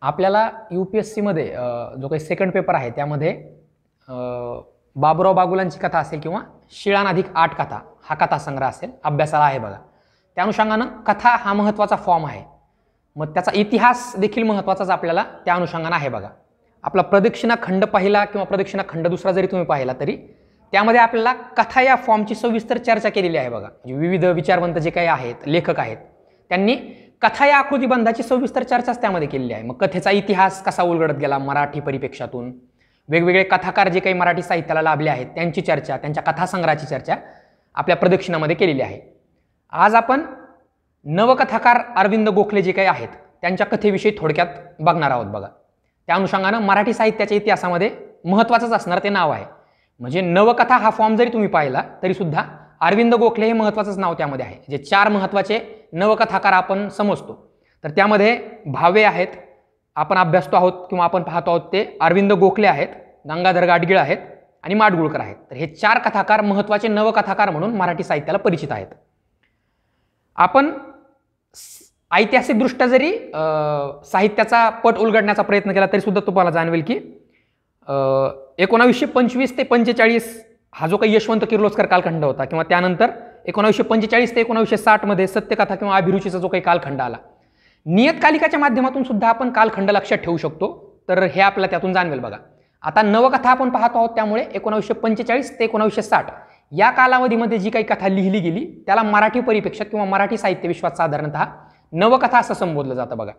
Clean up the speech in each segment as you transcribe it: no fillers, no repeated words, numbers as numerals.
आपल्याला UPSCमध्ये जो काही सेकंड पेपर आहे त्यामध्ये बाबुराव बागुलांची कथा असेल किंवा शिळान अधिक 8 कथा हा कथासंग्रह असेल अभ्यासाला आहे बघा. त्या अनुषंगानं कथा हा महत्त्वाचा फॉर्म आहे. मग त्याचा इतिहास देखील महत्त्वाचाच आपल्याला त्या अनुषंगानं आहे बघा. आपला प्रदक्षिणा खंड पहिला किंवा प्रदक्षिणा खंड दुसरा जरी तुम्ही पाहिला तरी त्यामध्ये आपल्याला कथा या फॉर्मची सविस्तर चर्चा केलेली आहे बघा. म्हणजे विविध विचारवंत जे काही आहेत लेखक आहेत त्यांनी कथा या आकृतिबंधाची सविस्तर चर्चाच त्यामध्ये केलेली आहे. मग कथेचा इतिहास कसा उलगडत गेला मराठी परिप्रेक्षातून, वेगवेगळे कथाकार जे काही मराठी साहित्याला लाभले आहेत त्यांची चर्चा, त्यांच्या कथासंग्रहाची चर्चा आपल्या प्रदक्षिणामध्ये केलेली आहे. आज आपण नवकथाकार अरविंद गोखले जे काही आहेत त्यांच्या कथेविषयी थोडक्यात बघणार आहोत बघा. त्या अनुषंगानं मराठी साहित्याच्या इतिहासामध्ये महत्त्वाचंच असणार ते नाव आहे. म्हणजे नवकथा हा फॉर्म जरी तुम्ही पाहिला तरी सुद्धा अरविंद गोखले हे महत्त्वाचंच नाव त्यामध्ये आहे. जे 4 महत्त्वाचे नवकथाकार आपण समजतो तर त्यामध्ये भावे आहेत, आपण अभ्यासतो आहोत किंवा आपण पाहतो आहोत ते अरविंद गोखले आहेत, गंगाधर गाडगीळ आहेत आणि माडगुळकर आहेत. तर हे 4 कथाकार महत्त्वाचे नवकथाकार म्हणून मराठी साहित्याला परिचित आहेत. आपण ऐतिहासिकदृष्ट्या जरी साहित्याचा पट उलगडण्याचा प्रयत्न केला तरी सुद्धा तुम्हाला जाणवेल की 1925 ते 45 हा जो काही यशवंत किर्लोस्कर कालखंड होता किंवा त्यानंतर 1945 ते 1960 मध्ये सत्यकथा किंवा अभिरुचीचा जो काही कालखंड आला, नियतकालिकाच्या माध्यमातून सुद्धा आपण कालखंड लक्षात ठेवू शकतो. तर हे आपल्याला त्यातून जाणवेल बघा. आता नवकथा आपण पाहतो आहोत त्यामुळे 1945 ते 1960 या कालावधीमध्ये जी काही कथा लिहिली गेली त्याला मराठी परिप्रेक्षात किंवा मराठी साहित्य विश्वात साधारणतः नवकथा असं संबोधलं जातं बघा.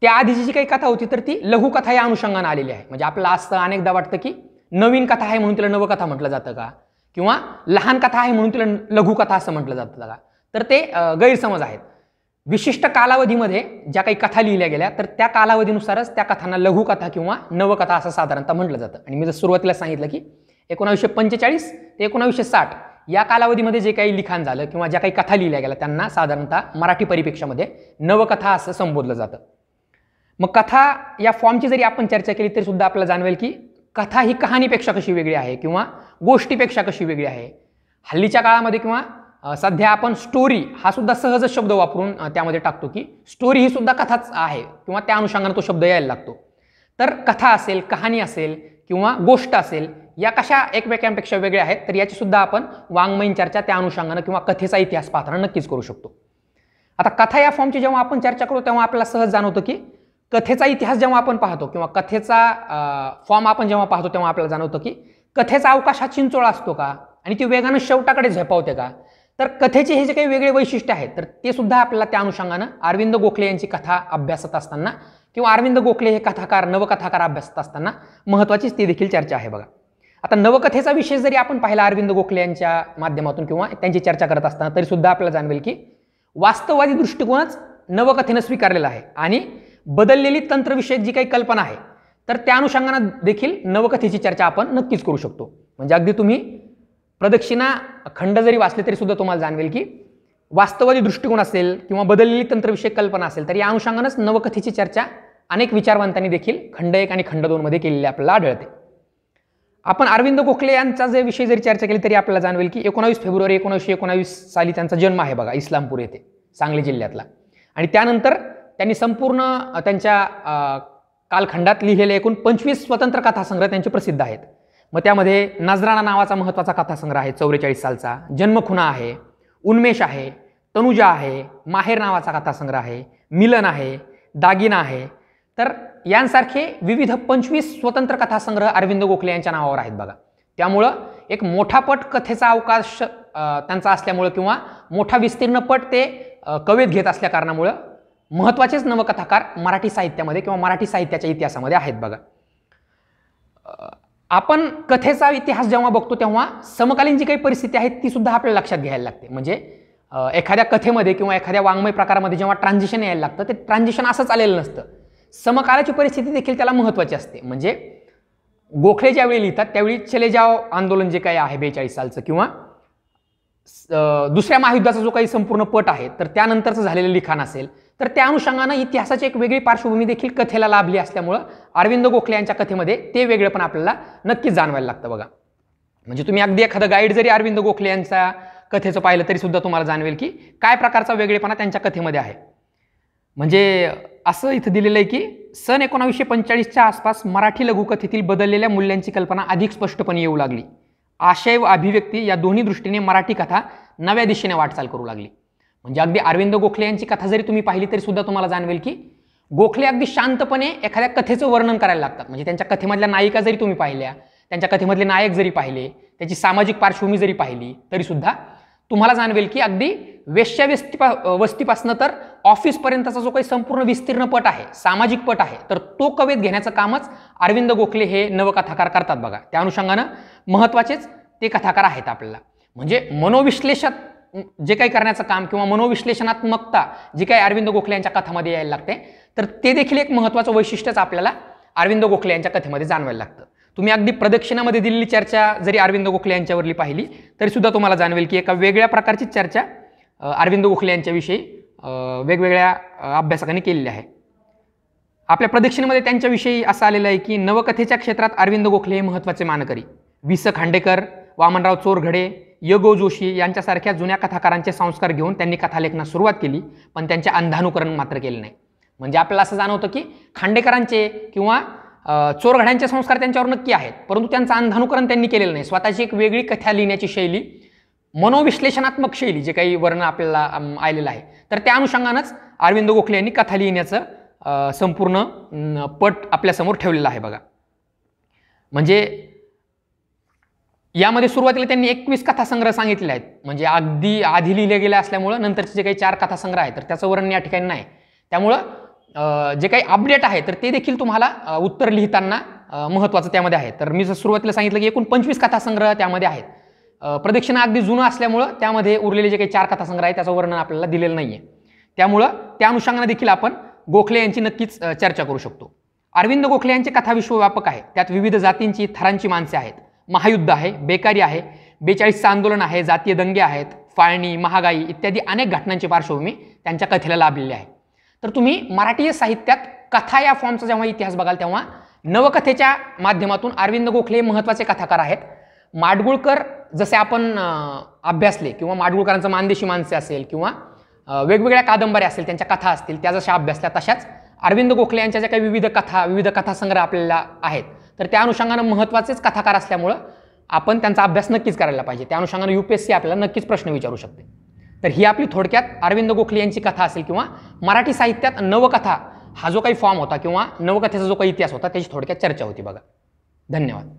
त्या आधीची जी काही कथा होती तर ती लघुकथा या अनुषंगाने आलेली आहे. म्हणजे आपल्याला असं अनेकदा वाटतं की नवीन कथा आहे म्हणून तिला नवकथा म्हटलं जातं का, किंवा लहान कथा आहे म्हणून तिला लघुकथा असं म्हटलं जातं का, तर ते गैरसमज आहेत. विशिष्ट कालावधीमध्ये ज्या काही कथा लिहिल्या गेल्या तर त्या कालावधीनुसारच त्या कथांना लघुकथा किंवा नवकथा असं साधारणतः म्हटलं जातं. आणि मी जर सुरुवातीला सांगितलं की 1945 ते 1960 या कालावधीमध्ये जे काही लिखाण झालं किंवा ज्या काही कथा लिहिल्या गेल्या त्यांना साधारणतः मराठी परिप्रेक्षामध्ये नवकथा असं संबोधलं जातं. मग कथा या फॉर्मची जरी आपण चर्चा केली तरी सुद्धा आपल्याला जाणवेल की कथा ही कहाणीपेक्षा कशी वेगळी आहे किंवा गोष्टीपेक्षा कशी वेगळी आहे. हल्लीच्या काळामध्ये किंवा सध्या आपण स्टोरी हा सुद्धा सहज शब्द वापरून त्यामध्ये टाकतो की स्टोरी ही सुद्धा कथाच आहे किंवा त्या अनुषंगाने तो शब्द यायला लागतो. तर कथा असेल, कहाणी असेल किंवा गोष्ट असेल या कशा एकमेकांपेक्षा वेगळ्या आहेत तर याची सुद्धा आपण वाङ्मयीन चर्चा त्या अनुषंगाने किंवा कथेचा इतिहास पाहताना नक्कीच करू शकतो. आता कथा या फॉर्मची जेव्हा आपण चर्चा करू तेव्हा आपल्याला सहज जाणवतं की कथेचा इतिहास जेव्हा आपण पाहतो किंवा कथेचा फॉर्म आपण जेव्हा पाहतो तेव्हा आपल्याला जाणवतं की कथेचा अवकाश हा चिंचोळा असतो का आणि ती वेगानं शेवटाकडे झेपावते का. तर कथेचे हे जे काही वेगळे वैशिष्ट्य आहेत तर ते सुद्धा आपल्याला त्या अनुषंगानं अरविंद गोखले यांची कथा अभ्यासत असताना किंवा अरविंद गोखले हे कथाकार नवकथाकार अभ्यासत असताना महत्त्वाचीच ती देखील चर्चा आहे बघा. आता नवकथेचा विषय जरी आपण पाहिला अरविंद गोखले यांच्या माध्यमातून किंवा त्यांची चर्चा करत असताना तरी सुद्धा आपल्याला जाणवेल की वास्तववादी दृष्टिकोनच नवकथेनं स्वीकारलेला आहे आणि बदललेली तंत्रविषयक जी काही कल्पना आहे तर त्या अनुषंगाने देखील नवकथेची चर्चा आपण नक्कीच करू शकतो. म्हणजे अगदी तुम्ही प्रदक्षिणा खंड जरी वाचले तरी सुद्धा तुम्हाला जाणवेल की वास्तववादी दृष्टिकोन असेल किंवा बदललेली तंत्रविषयक कल्पना असेल तर या अनुषंगानेच नवकथेची चर्चा अनेक विचारवंतांनी देखील खंड 1 आणि खंड 2 मध्ये केलेली आपल्याला आढळते. आपण अरविंद गोखले यांचा जे विषय जरी चर्चा केली तरी आपल्याला जाणवेल की 19 फेब्रुवारी 1919 साली त्यांचा जन्म आहे बघा इस्लामपूर येथे सांगली जिल्ह्यातला. आणि त्यानंतर त्यांनी संपूर्ण त्यांच्या कालखंडात लिहिलेले एकूण 25 स्वतंत्र कथासंग्रह त्यांचे प्रसिद्ध आहेत. मग त्यामध्ये नजराणा नावाचा महत्त्वाचा कथासंग्रह आहे 44 सालचा, जन्मखुणा आहे, उन्मेष आहे, तनुजा आहे, माहेर नावाचा कथासंग्रह आहे, मिलन आहे, दागिना आहे. तर यांसारखे विविध 25 स्वतंत्र कथासंग्रह अरविंद गोखले यांच्या नावावर आहेत बघा. त्यामुळं एक मोठा पट कथेचा अवकाश त्यांचा असल्यामुळं किंवा मोठा विस्तीर्ण पट ते कवेत घेत असल्या कारणामुळं महत्त्वाचेच नवकथाकार मराठी साहित्यामध्ये किंवा मराठी साहित्याच्या इतिहासामध्ये आहेत बघा. आपण कथेचा इतिहास जेव्हा बघतो तेव्हा समकालीन जी काही परिस्थिती आहे ती सुद्धा आपल्याला लक्षात घ्यायला लागते. म्हणजे एखाद्या कथेमध्ये किंवा एखाद्या वाङ्मय प्रकारामध्ये जेव्हा ट्रान्झिशन यायला लागतं ते ट्रान्झिशन असंच आलेलं नसतं. समकालाची परिस्थिती देखील त्याला महत्त्वाची असते. म्हणजे गोखले ज्यावेळी लिहितात त्यावेळी चले जाओ आंदोलन जे काही आहे 42 सालचं किंवा दुसऱ्या महायुद्धाचा जो काही संपूर्ण पट आहे तर त्यानंतरचं झालेलं लिखाण असेल तर त्या अनुषंगानं इतिहासाची एक वेगळी पार्श्वभूमी देखील कथेला लाभली असल्यामुळं अरविंद गोखले यांच्या कथेमध्ये ते वेगळेपण आपल्याला नक्कीच जाणवायला लागतं बघा. म्हणजे तुम्ही अगदी एखादं गाईड जरी अरविंद गोखले यांच्या कथेचं पाहिलं तरी सुद्धा तुम्हाला जाणवेल की काय प्रकारचा वेगळेपणा त्यांच्या कथेमध्ये आहे. म्हणजे असं इथं दिलेलं आहे की सन 1945च्या आसपास मराठी लघुकथेतील बदललेल्या मूल्यांची कल्पना अधिक स्पष्टपणे येऊ लागली. आशय व अभिव्यक्ती या दोन्ही दृष्टीने मराठी कथा नव्या दिशेने वाटचाल करू लागली. म्हणजे अगदी अरविंद गोखले यांची कथा जरी तुम्ही पाहिली तरी सुद्धा तुम्हाला जाणवेल की गोखले अगदी शांतपणे एखाद्या कथेचं वर्णन करायला लागतात. म्हणजे त्यांच्या कथेमधल्या नायिका जरी तुम्ही पाहिल्या, त्यांच्या कथेमधले नायक जरी पाहिले, त्याची सामाजिक पार्श्वभूमी जरी पाहिली तरी सुद्धा तुम्हाला जाणवेल की अगदी वस्तीपासनं तर ऑफिसपर्यंतचा जो काही संपूर्ण विस्तीर्ण पट आहे, सामाजिक पट आहे, तर तो कवेत घेण्याचं कामच अरविंद गोखले हे नवकथाकार करतात बघा. त्या अनुषंगानं महत्त्वाचेच ते कथाकार आहेत आपल्याला. म्हणजे मनोविश्लेषण जे काही करण्याचं काम किंवा मनोविश्लेषणात्मकता जी काही अरविंद गोखले यांच्या कथामध्ये यायला लागते, तर ते देखील एक महत्त्वाचं वैशिष्ट्यच आपल्याला अरविंद गोखले यांच्या कथेमध्ये जाणवायला लागतं. तुम्ही अगदी प्रदक्षिणामध्ये दिलेली चर्चा जरी अरविंद गोखले यांच्यावरली पाहिली तरी सुद्धा तुम्हाला जाणवेल की एका वेगळ्या प्रकारची चर्चा अरविंद गोखले यांच्याविषयी वेगवेगळ्या अभ्यासकांनी केलेली आहे. आपल्या प्रदक्षिणेमध्ये त्यांच्याविषयी असं आलेलं आहे की नवकथेच्या क्षेत्रात अरविंद गोखले हे महत्त्वाचे मानकरी. वि स खांडेकर, वामनराव चोरघडे, य गो जोशी यांच्यासारख्या जुन्या कथाकारांचे संस्कार घेऊन त्यांनी कथालेखनास सुरुवात केली, पण त्यांचे अंधानुकरण मात्र केले नाही. म्हणजे आपल्याला असं जाणवतं की खांडेकरांचे किंवा चोरघड्यांचे संस्कार त्यांच्यावर नक्की आहेत, परंतु त्यांचं अंधानुकरण त्यांनी केलेलं नाही. स्वतःची एक वेगळी कथा लिहिण्याची शैली, मनोविश्लेषणात्मक शैली जे काही वर्णन आपल्याला आलेलं आहे, तर त्या अनुषंगानंच अरविंद गोखले यांनी कथा लिहिण्याचं संपूर्ण पट आपल्यासमोर ठेवलेला आहे बघा. म्हणजे यामध्ये सुरुवातीला त्यांनी 21 कथासंग्रह सांगितले आहेत. म्हणजे अगदी आधी लिहिले गेले असल्यामुळं नंतरचे जे काही 4 कथासंग्रह आहेत तर त्याचं वर्णन या ठिकाणी नाही. त्यामुळं जे काही अपडेट आहे तर ते देखील तुम्हाला उत्तर लिहिताना महत्त्वाचं त्यामध्ये आहे. तर मी जर सुरुवातीला सांगितलं की एकूण 25 कथासंग्रह त्यामध्ये आहेत. प्रदक्षिणा अगदी जुनं असल्यामुळं त्यामध्ये उरलेले जे काही 4 कथासंग्रह आहेत त्याचं वर्णन आपल्याला दिलेलं नाही आहे. त्यामुळं त्या अनुषंगाने देखील आपण गोखले यांची नक्कीच चर्चा करू शकतो. अरविंद गोखले यांचे कथाविश्व व्यापक आहे. त्यात विविध जातींची, थरांची माणसे आहेत. महायुद्ध आहे, बेकारी आहे, 42चं आंदोलन आहे, जातीय दंगे आहेत, फाळणी, महागाई इत्यादी अनेक घटनांची पार्श्वभूमी त्यांच्या कथेला लाभलेली आहे. तर तुम्ही मराठी साहित्यात कथा या फॉर्मचा जेव्हा इतिहास बघाल तेव्हा नवकथेच्या माध्यमातून अरविंद गोखले महत्त्वाचे कथाकार आहेत. माडगुळकर जसे आपण अभ्यासले किंवा माडगुळकरांचं मानदेशी माणसे असेल किंवा वेगवेगळ्या कादंबऱ्या असेल, त्यांच्या कथा असतील, त्या जशा अभ्यासल्या तशाच अरविंद गोखले यांच्या ज्या काही विविध कथासंग्रह आपल्याला आहेत तर त्या अनुषंगानं महत्त्वाचेच कथाकार असल्यामुळं आपण त्यांचा अभ्यास नक्कीच करायला पाहिजे. त्या अनुषंगानं UPSC आपल्याला नक्कीच प्रश्न विचारू शकते. तर ही आपली थोडक्यात अरविंद गोखले यांची कथा असेल किंवा मराठी साहित्यात नवकथा हा जो काही फॉर्म होता किंवा नवकथेचा जो काही इतिहास होता त्याची थोडक्यात चर्चा होती बघा. धन्यवाद.